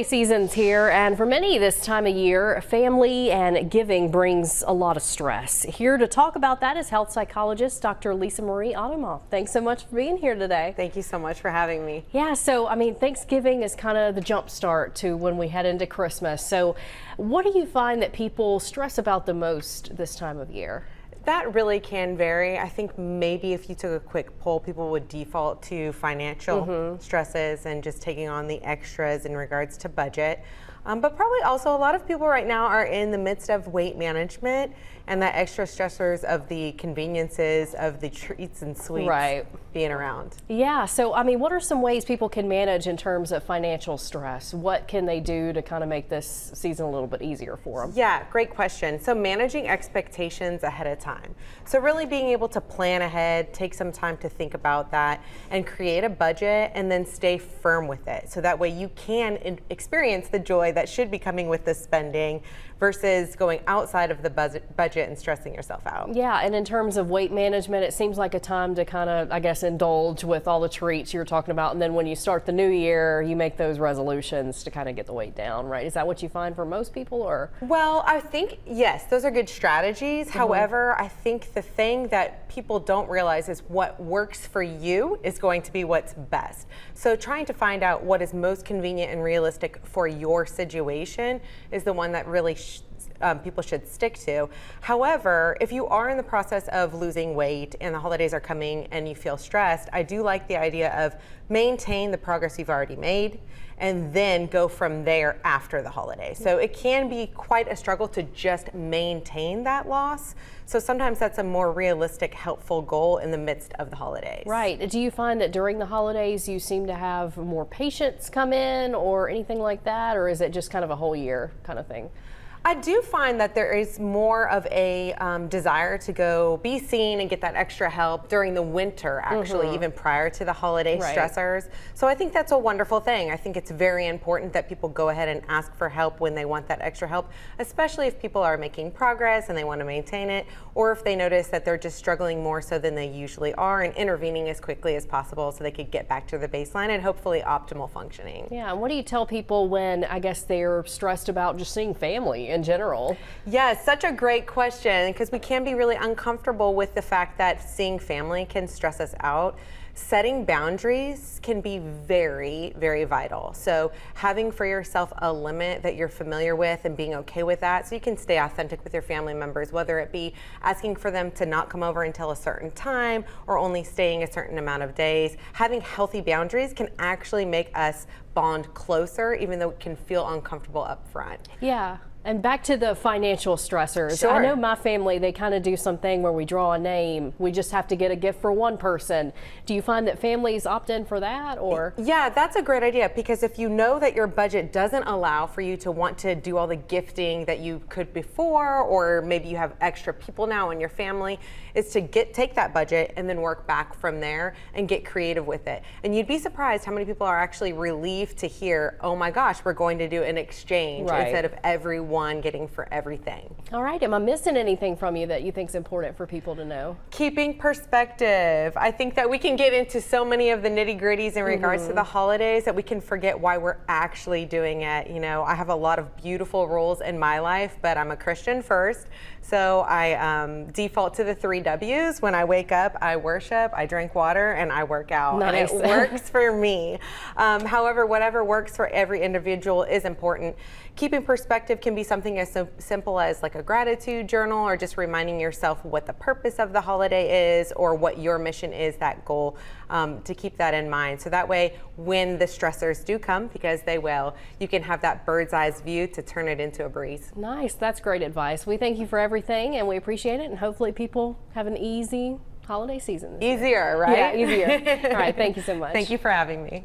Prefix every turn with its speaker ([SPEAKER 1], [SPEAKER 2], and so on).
[SPEAKER 1] Season's here, and for many this time of year, family and giving brings a lot of stress. Here to talk about that is health psychologist Dr. Marie Authement. Thanks so much for being here today.
[SPEAKER 2] Thank you so much for having me.
[SPEAKER 1] Yeah, so Thanksgiving is kind of the jump start to when we head into Christmas. So what do you find that people stress about the most this time of year?
[SPEAKER 2] That really can vary. I think maybe if you took a quick poll, people would default to financial stresses and just taking on the extras in regards to budget. But probably also a lot of people right now are in the midst of weight management and the extra stressors of the conveniences of the treats and sweets being around.
[SPEAKER 1] Yeah, so what are some ways people can manage in terms of financial stress? What can they do to kind of make this season a little bit easier for them?
[SPEAKER 2] Yeah, great question. So managing expectations ahead of time. So really being able to plan ahead, take some time to think about that and create a budget and then stay firm with it. So that way you can experience the joy that should be coming with the spending versus going outside of the budget and stressing yourself out.
[SPEAKER 1] Yeah, and in terms of weight management, it seems like a time to kind of, indulge with all the treats you're talking about. And then when you start the new year, you make those resolutions to kind of get the weight down, right? Is that what you find for most people, or?
[SPEAKER 2] Well, I think, yes, those are good strategies. However, I think the thing that people don't realize is what works for you is going to be what's best. So trying to find out what is most convenient and realistic for your situation is the one that really people should stick to. However, if you are in the process of losing weight and the holidays are coming and you feel stressed, I do like the idea of maintain the progress you've already made and then go from there after the holiday. So it can be quite a struggle to just maintain that loss. So sometimes that's a more realistic, helpful goal in the midst of the holidays.
[SPEAKER 1] Right. Do you find that during the holidays you seem to have more patients come in or anything like that, or is it just kind of a whole year kind of thing?
[SPEAKER 2] I do find that there is more of a desire to go be seen and get that extra help during the winter, actually, even prior to the holiday stressors. So I think that's a wonderful thing. I think it's very important that people go ahead and ask for help when they want that extra help, especially if people are making progress and they want to maintain it, or if they notice that they're just struggling more so than they usually are, and intervening as quickly as possible so they could get back to the baseline and hopefully optimal functioning.
[SPEAKER 1] Yeah, and what do you tell people when, they're stressed about just seeing family in general?
[SPEAKER 2] Yes, such a great question, because we can be really uncomfortable with the fact that seeing family can stress us out. Setting boundaries can be very, very vital. So having for yourself a limit that you're familiar with and being okay with that so you can stay authentic with your family members, whether it be asking for them to not come over until a certain time or only staying a certain amount of days. Having healthy boundaries can actually make us bond closer, even though it can feel uncomfortable up front.
[SPEAKER 1] Yeah. And back to the financial stressors.
[SPEAKER 2] Sure.
[SPEAKER 1] I know my family, they kind of do something where we draw a name. We just have to get a gift for one person. Do you find that families opt in for that, or?
[SPEAKER 2] Yeah, that's a great idea, because if you know that your budget doesn't allow for you to want to do all the gifting that you could before, or maybe you have extra people now in your family, is to take that budget and then work back from there and get creative with it. And you'd be surprised how many people are actually relieved to hear, oh my gosh, we're going to do an exchange instead of everyone getting for everything.
[SPEAKER 1] All right, am I missing anything from you that you think is important for people to know?
[SPEAKER 2] Keeping perspective. I think that we can get into so many of the nitty-gritties in regards to the holidays that we can forget why we're actually doing it. You know, I have a lot of beautiful rules in my life, but I'm a Christian first, so I default to the 3 W's. When I wake up, I worship, I drink water, and I work out.
[SPEAKER 1] Nice.
[SPEAKER 2] And it works for me. However, whatever works for every individual is important. Keeping perspective can be something as simple as like a gratitude journal, or just reminding yourself what the purpose of the holiday is or what your mission is, that goal, to keep that in mind. So that way, when the stressors do come, because they will, you can have that bird's eye view to turn it into a breeze.
[SPEAKER 1] Nice, that's great advice. We thank you for everything and we appreciate it, and hopefully people have an easy holiday season.
[SPEAKER 2] Easier, right?
[SPEAKER 1] Yeah, easier. All right, thank you so much.
[SPEAKER 2] Thank you for having me.